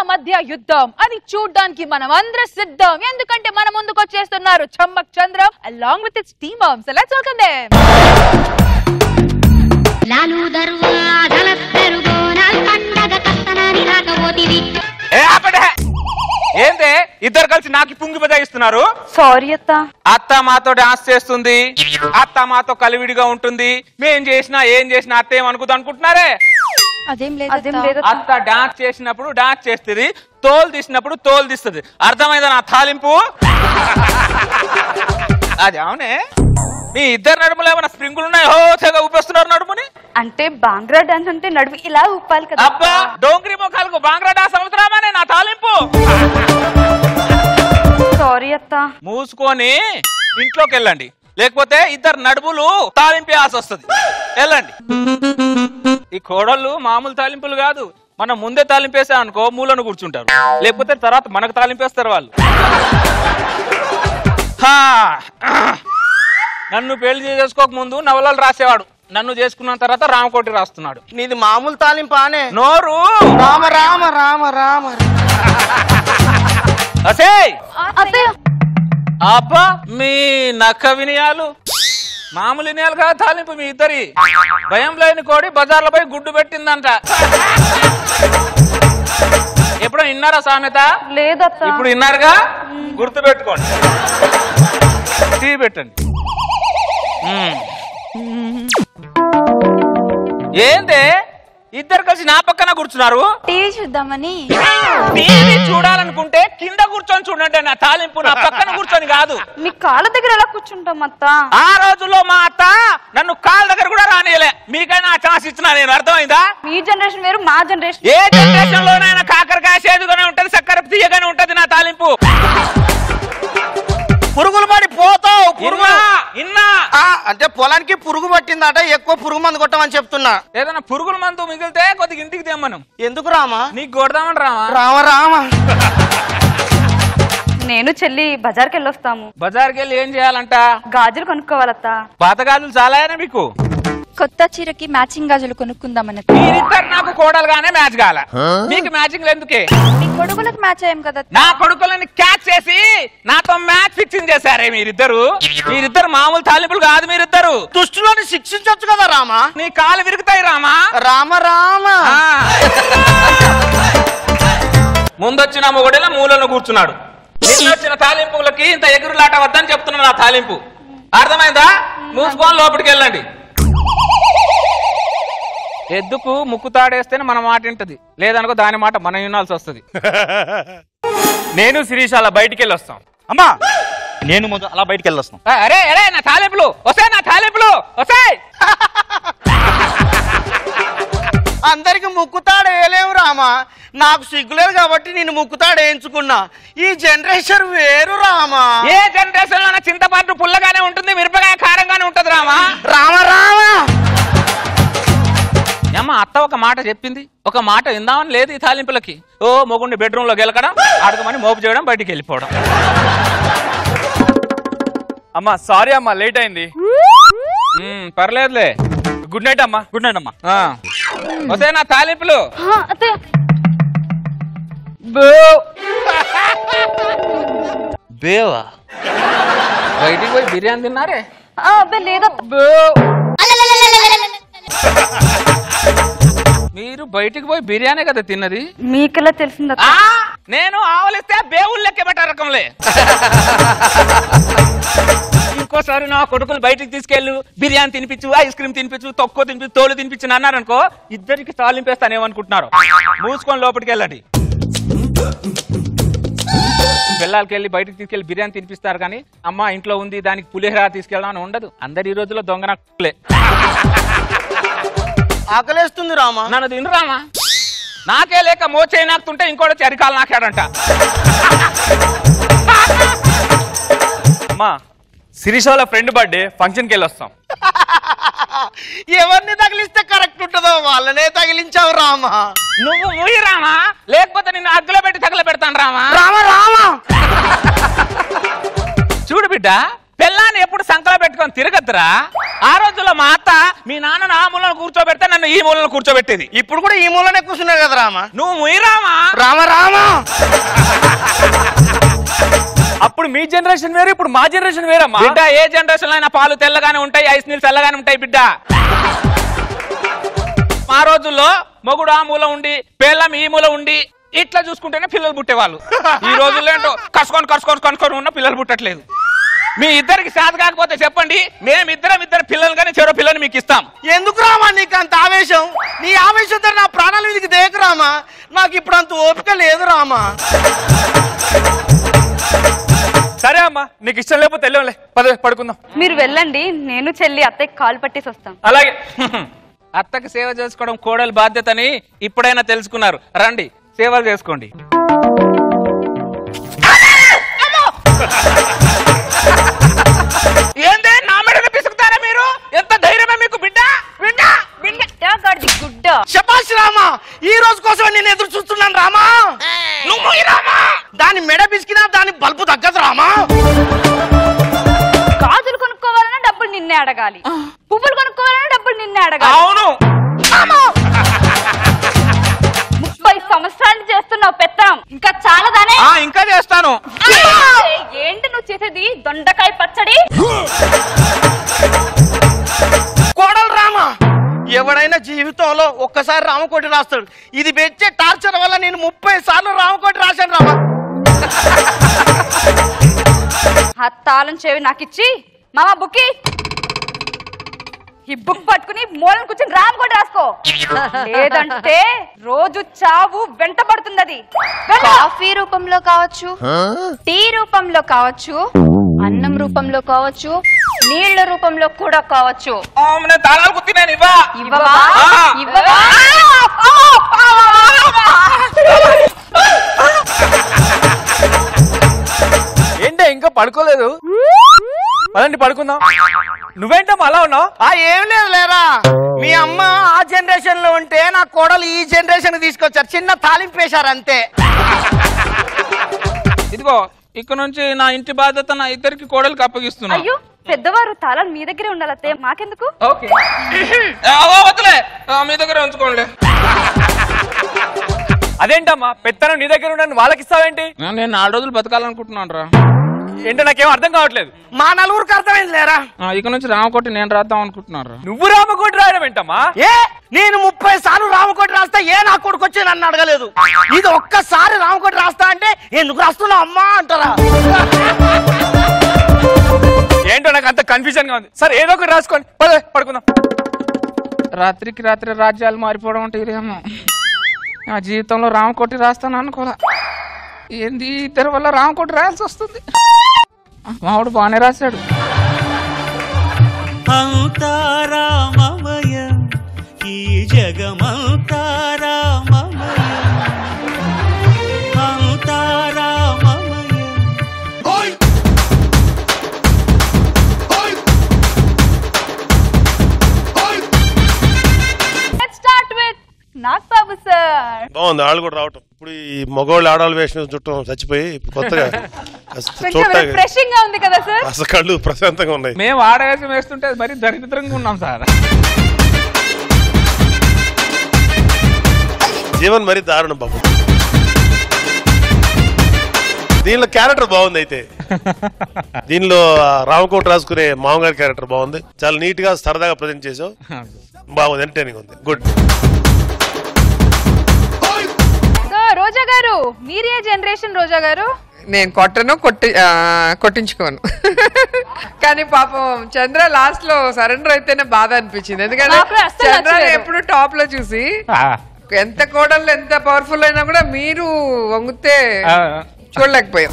మధ్య యుద్ధం అది చూడ్డానికి మనం అందరం సిద్ధం ఎందుకంటే మన ముందుకు వచ్చేస్తున్నారు చమ్మక్ చంద్ర along with its team arms. So let's welcome them. Lalu దర్వాజల పెరుగోనాల్ పండగ కత్తనాని రాకపోతివి ఏ ఆపడే ఏందే ఇద్దరు కలిసి నాకు పుంగి బజాయిస్తున్నారు సారీ అత్త మాతో డాన్స్ చేస్తుంది అత్త మాతో కలివిడిగా ఉంటుంది మేం చేసినా ఏం చేసినా అత్త ఏమనుకుంటా అనుకుంటున్నారే అదేం లేదు అత్త డాన్స్ చేసినప్పుడు డాన్స్ చేస్తుంది తోలు తీసినప్పుడు తోలు తీస్తుంది అర్థమైందా నా తాలింపు అది అవునే మీ ఇద్దరు నడుములు ఏమైనా స్ప్రింగులు ఉన్నాయి హో తెగ ఊపేస్తున్నారు నడుముని అంటే బాంగ్రా డాన్స్ అంటే నడుము ఇలా ఊపాలి కదా అబ్బా డోంగ్రీ మొఖాలకు బాంగ్రా డాన్స్ అవసరమానే నా తాలింపు సారీ అత్త మూసుకొని ఇంట్లోకి వెళ్ళండి లేకపోతే ఇద్దరు నడుములు తాలింపే ఆశ వస్తుంది వెళ్ళండి ఈ కోడళ్ళు మామూలు తాలింపులు కాదు మనం ముందే తాలింపేసా అనుకో మూలను కూర్చుంటారు లేకపోతే తర్వాత మనకు తాలింపేస్తారు వాళ్ళు నన్ను పెళ్లి చేసుకోక ముందు నవలలు రాసేవాడు నన్ను చేసుకున్న తర్వాత రామకోటి రాస్తున్నాడు నీది మామూలు తాలింపానే నోరు రామ రామ రామ రామ అబ్బా మీ నక్క వినయాలు మామూలు వినయాలు కాదు తాలింపు మీ ఇద్దరి భయం లేని కోడి బజార్లో పోయి గుడ్డు పెట్టిందంట ఎప్పుడో విన్నారా సామెత లేదత్త ఇప్పుడు విన్నారుగా గుర్తు పెట్టుకోండి టీ పెట్టండి ఏందే ఇద్దరు కలిసి నా పక్కన కూర్చున్నారు టీవీ చూద్దామని టీవీ చూడాలనుకుంటే కింద కూర్చొని చూడండి నా తాలింపు నా పక్కన కూర్చొని కాదు మీ కాళ్ళ దగ్గర ఎలా కూర్చుంటాం అత్త ఆ రోజుల్లో మా అత్త నన్ను కాళ్ళ దగ్గర కూడా రానియలే మీకైనా ఆ ఛాన్స్ ఇచ్చినా నేను అర్థమైందా మీ జనరేషన్ వేరు మా జనరేషన్ ఏ జనరేషన్ లోనైనా కాకరకాయ చేదుగానే ఉంటది చక్కెర తీయగానే ఉంటది నా తాలింపు పురుగులు పడి పోతావు ఇన్నా అంటే పొలానికి పురుగు పట్టిందట ఎక్కువ పురుగు మందు కొట్టమని చెప్తున్నా ఏదైనా పురుగుల మందు మిగిలితే కొద్దిగా ఇంటికి తెమ్మను ఎందుకు రామా నీకు కొడదామని రామా రామ రామ నేను చెల్లి బజార్కి వెళ్ళొస్తాము బజార్కి వెళ్ళి ఏం చేయాలంట గాజులు కొనుక్కోవాలత్త పాత గాజులు చాలాయనా మీకు కొత్త చీరకి మ్యాచింగ్ గాజులు కొనుక్కుందామని మీరిద్దరు నాకు కోడలుగానే మ్యాచ్ కాల మీకు మ్యాచింగ్ ఎందుకే మీ కొడుకులకు మ్యాచ్ అయ్యాం కదా నా కొడుకులని క్యాచ్ చేసి నాతో మ్యాచ్ ఫిక్సింగ్ చేశారే మీరిద్దరు మామూలు తాలింపులు కాదు మీరిద్దరు దుష్టులని శిక్షించొచ్చు కదా రామా నీ కాలు విరుగుతాయి రామా రామ రామ ముందొచ్చిన మొగుడేలా మూలను కూర్చున్నాడు నిన్నొచ్చిన తాలింపులకి ఇంత ఎగురులాట వద్దని చెప్తున్నాను నా తాలింపు అర్థమైందా మూసుకొని లోపలికి వెళ్ళండి ఎద్దుకు ముక్కు తాడేస్తేనే మన మాట వింటది లేదనుకో దాని మాట మనం వినాల్సి వస్తుంది నేను శిరీష్ అలా బయటికి వెళ్ళి వస్తాం అమ్మా నేను ముందు అలా బయటికి వెళ్ళొస్తాం అరే అరే నా తాలింపులు వస్తాయి అందరికి ముక్కుతాడు వేయలేవు రామా నాకు సిగ్గులేదు కాబట్టి నేను ముక్కుతాడు వేయించుకున్నా ఈ జనరేషన్ వేరు రామా ఏ జనరేషన్ లో చింతపండు పుల్లగానే ఉంటుంది మిరపకాయ కారంగానే ఉంటది రామా రామ రామ అమ్మ అత్త ఒక మాట చెప్పింది ఒక మాట విందామని లేదు ఈ తాలింపులకి ఓ మొగుండి బెడ్రూమ్ లో గెలకడం అడగమని మోపు చేయడం బయటికి వెళ్ళిపోవడం అమ్మా సారీ అమ్మా లేట్ అయింది పర్లేదులే గుడ్ నైట్ అమ్మా గుడ్ నైట్ అమ్మా వస్తే నా తాలింపులు బేవా బయటికి పోయి బిర్యానీ తిన్నారే మీరు బయటికి పోయి బిర్యానీ కదా తిన్నది మీకెలా తెలిసిందా నేను ఆవలిస్తే బేవులు లెక్క పెట్టే రకంలే ఇంకోసారి నా కొడుకులు బయటికి తీసుకెళ్ళు బిర్యానీ తినిపించు ఐస్ క్రీమ్ తినిపించు తొక్కో తినిపించు తోలు తినిపించు అన్నారనుకో ఇద్దరికి తాలింపేస్తానేమనుకుంటున్నారు మూసుకొని లోపలికి వెళ్ళండి పిల్లలకి వెళ్ళి బయటకు తీసుకెళ్లి బిర్యానీ తినిపిస్తారు కానీ అమ్మ ఇంట్లో ఉంది దానికి పులిహోర తీసుకెళ్ళడం ఉండదు అందరు ఈ రోజుల్లో దొంగనలే ఆకలేస్తుంది రామా నన్ను తిను రామా నాకే లేక మోచేయి నాకుతుంటే ఇంకోటి చరికాలు నాకాడంట అమ్మా శిరీష్ వాళ్ళ ఫ్రెండ్ బర్త్డే ఫంక్షన్కి వెళ్ళి వస్తాం ఎవరిని తగిలిస్తే కరెక్ట్ ఉంటుందో వాళ్ళనే తగిలించావు రామా నువ్వు మూయి రామా లేకపోతే నిన్ను అగ్గులో పెట్టి తగల పెడతాను రామా రామ రామ చూడు బిడ్డ పిల్లాన్ని ఎప్పుడు సంకలో పెట్టుకొని తిరగద్దురా ఆ రోజుల్లో చిన్నప్పుడు మా అత్త మీ నాన్న ఆ మూలను కూర్చోబెడితే నన్ను ఈ మూలను కూర్చోబెట్టేది. ఇప్పుడు కూడా ఈ మూలనే కూర్చున్నావు కదా రామా. నువ్వు ముయ్యరామా. రామా అప్పుడు మీ జనరేషన్ వేరు, ఇప్పుడు మా జనరేషన్ వేరమ్మా. బిడ్డ ఏ జనరేషన్ అయినా పాలు తెల్లగానే ఉంటాయి, ఐస్ నీళ్ళు తెల్లగానే ఉంటాయి బిడ్డ. మా రోజుల్లో మొగుడు ఆ మూల ఉండి పేర్లం ఈ మూల ఉండి ఇట్లా చూసుకుంటేనే పిల్లలు పుట్టేవాళ్ళు. ఈ రోజుల్లో ఏంటో కసుకొని ఉన్న పిల్లలు పుట్టట్లేదు. మీ ఇద్దరికి సాధ కాకపోతే చెప్పండి, మేమిద్దరం పిల్లలు కానీ చెరో పిల్లని మీకు ఇస్తాం. ఎందుకు రామా నీకు అంత ఆవేశం? నీ ఆవేశంతో నా ప్రాణాల మీదకి దేకు రామా. నాకు ఇప్పుడు అంత ఓపిక లేదు రామా. సరే అమ్మా, నీకు ఇష్టం లేకపోతే వెళ్ళంలే, పడుకుందాం. మీరు వెళ్ళండి, నేను చెల్లి అత్తయ్య కాలు పట్టేసి వస్తాం. అలాగే. అత్తకి సేవ చేసుకోవడం కోడలు బాధ్యతని ఇప్పుడైనా తెలుసుకున్నారు. రండి సేవలు చేసుకోండి. ఏందే నా మెడని పిసుకుతారా మీరు? ఎంత ధైర్యమే మీకు బిడ్డ? గుడ్డ శబాష్ రామా, ఈ రోజు కోసం నేను ఎదురు చూస్తున్నాను రామా. నువ్వు రామా. దాని మెడ పిసికినా దాని బల్బు తగ్గదు రామా. గాజులు కొనుక్కోవాలన్నా డబ్బులు నిన్నే అడగాలి, పువ్వులు కొనుక్కోవాలన్నా డబ్బులు నిన్నే అడగాలి. అవును, 30 సంవత్సరాలు చేస్తున్నావు పెత్తనం, ఇంకా చాలదానే? ఇంకా చేస్తాను. ఏంటి నువ్వు చేసేది? దొండకాయ పచ్చడి. కోడలు రామా, ఎవడైనా జీవితంలో ఒక్కసారి రామకోటి రాస్తాడు. ఇది పెట్టే టార్చర్ వల్ల నేను 30 సార్లు రామకోటి రాశాను రామా. ఆ తాళం చెవి నాకిచ్చి మామ బుక్కి ఈ బుక్ పట్టుకుని మూలం కూర్చొని రామకోటి రాసుకో, లేదంటే రోజు చావు వెంట పడుతుంది. అది కాఫీ రూపంలో కావచ్చు, టీ రూపంలో కావచ్చు, అన్నం రూపంలో కావచ్చు, నీళ్ల రూపంలో కూడా కావచ్చు. నేను తాళాలు కుత్తి నేను ఇవ్వా. ఇవ్వవా? ఇవ్వవా? ఏంటే ఇంకా పడుకోలేదు? పదండి పడుకుందాం. నువ్వేంటమ్మా అలా ఉన్నావు? ఏం లేదు లేరా, మీ అమ్మ ఆ జనరేషన్ లో ఉంటే నా కోడలు ఈ జనరేషన్ తీసుకొచ్చారు, చిన్న తాలింపు వేశారు అంతే. ఇదిగో ఇక్కడ నుంచి నా ఇంటి బాధ్యత నా ఇద్దరికి కోడలికి అప్పగిస్తున్నా. అయ్యో పెద్దవారు తాళాలు మీ దగ్గరే ఉండాలి అత్తయ్య, మాకెందుకు? ఓకే వద్దులే, మీ దగ్గర ఉంచుకోండి. అదేంటమ్మా పెత్తనం నీ దగ్గర ఉండని వాళ్ళకి ఇస్తావేంటి? నేను 4 రోజులు బతకాలనుకుంటున్నాను రా. ఏంటో నాకేం అర్థం కావట్లేదు. మా నలుగురికి అర్థమైంది లేరా. ఇక నుంచి రామకోటి నేను రాద్దాం అనుకుంటున్నాను. నువ్వు రామకోటి రాయడం ఏంటమ్మా? నేను 30 సార్లు రామకోటి రాస్తా, నా కొడుకు వచ్చి నన్ను అడగలేదు. ఇది ఒక్కసారి రామకోటి రాస్తా అంటే ఎందుకు రాస్తున్నావు అమ్మా అంటారా? ఏంటో నాకు అంత కన్ఫ్యూజన్ గా ఉంది. సరే ఏదో ఒకటి రాసుకోండి, పడుకుందాం. రాత్రికి రాత్రి రాజ్యాలు మారిపోవడం అంటే ఇదేమో. నా జీవితంలో రామకోటి రాస్తాను అనుకోలే. ఏంది ఇద్దరి వల్ల రామకోటి రాయాల్సి వస్తుంది. మావాడు బాగానే రాశాడు. అంతారామమయం ఈ జగమంతారామమయం అంతారామమయం. Let's start with Nagababu sir. బాగుంది వాళ్ళు కూడా రావటం. ఇప్పుడు ఈ మగవాళ్ళు ఆడవాళ్ళు వేషం చుట్టం చచ్చిపోయి ఇప్పుడు కొత్తగా కొంచెం రిఫ్రెషింగ్ గా ఉంది కదా సార్? అసలు కళ్ళు ప్రశాంతంగా ఉన్నాయి. మేము ఆడవేసం వేస్తుంటే మరీ దరిద్రంగా ఉన్నాం సార్. జీవన్ మరీ దారుణం బాబు. దీనిలో క్యారెక్టర్ బాగుంది. అయితే దీనిలో రామకోట రాసుకునే మామగారి క్యారెక్టర్ బాగుంది. చాలా నీట్ గా సరదాగా ప్రజెంట్ చేసావు. బాగుంది, ఎంటర్టైనింగ్ ఉంది. గుడ్. రోజా గారు, మీరే జనరేషన్ రోజా గారు? నేను కొట్టించుకోను. కానీ పాపం చంద్ర లాస్ట్ లో సరెండర్ అయితేనే బాధ అనిపించింది. ఎందుకంటే చంద్ర ఎప్పుడు టాప్ లో చూసి ఎంత కోడళ్ళు ఎంత పవర్ఫుల్ అయినా కూడా మీరు వంగితే చూడలేకపోయాం.